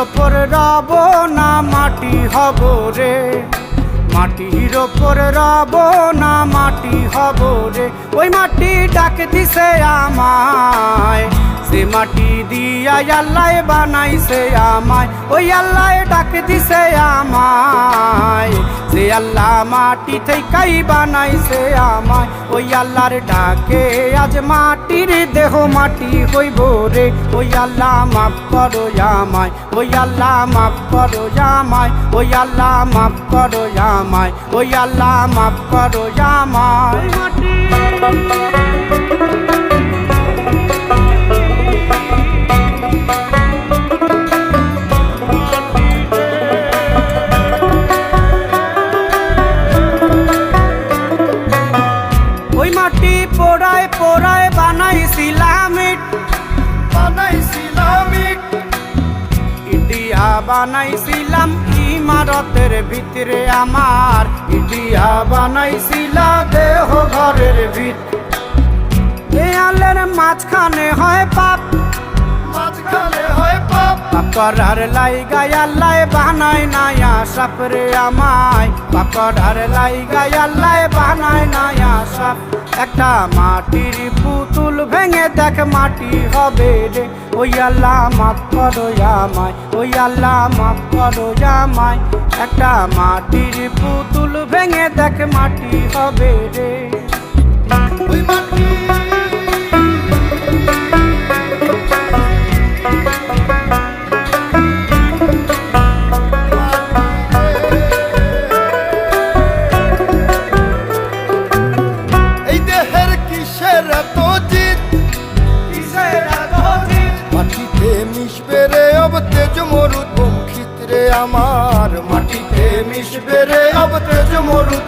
ওপর রব না মাটি হব রে, মাটির ওপর রব না মাটি হব রে। ওই মাটি ডাক দিছে আমায়, সে মাটি দিয়া আল্লাহ বানাইছে আমায়। ওই আল্লাহ ডাক দিছে আমায়, সে আল্লাহ মাটি থেকেই বানাইছে আমায়। ওই আল্লাহর ডাকে আজ মাটির দেহ মাটি হইব রে। ওই আল্লাহ মাফ করো আমায়, ওই আল্লাহ মাফ করো আমায়, ওই আল্লাহ মাফ করো আমায়, ওই আল্লাহ মাফ করো আমায়। ওই মাটি পোড়ায় পোড়ায় বানাইছিলাম ইট, বানাইছিলাম ইট, ইটিয়া বানাইছিলাম ইমারতের ভিতরে আমার, ইটিয়া বানাইছিলাম দেহ ঘরের ভিত। দেয়ালের মাঝখানে হয় পাপ, মাঝখানে হয় পাপ, পাপড়ার লাইগায় আল্লাহ বানায় নায়া সাপ রে আমায়, পাপড়ার লাইগায় আল্লাহ বানায় নায়া সাপ। একটা মাটির পুতুল ভেঙে দেখ মাটি হবে রে। ওই আল্লাহ মাফ করো আমায়, ওই আল্লাহ মাফ করো আমায়। একটা মাটির পুতুল ভেঙে দেখ মাটি হবে রে। ওই মাটি আমার, মাটিতে মিশবে রে অব তেজ মরুদ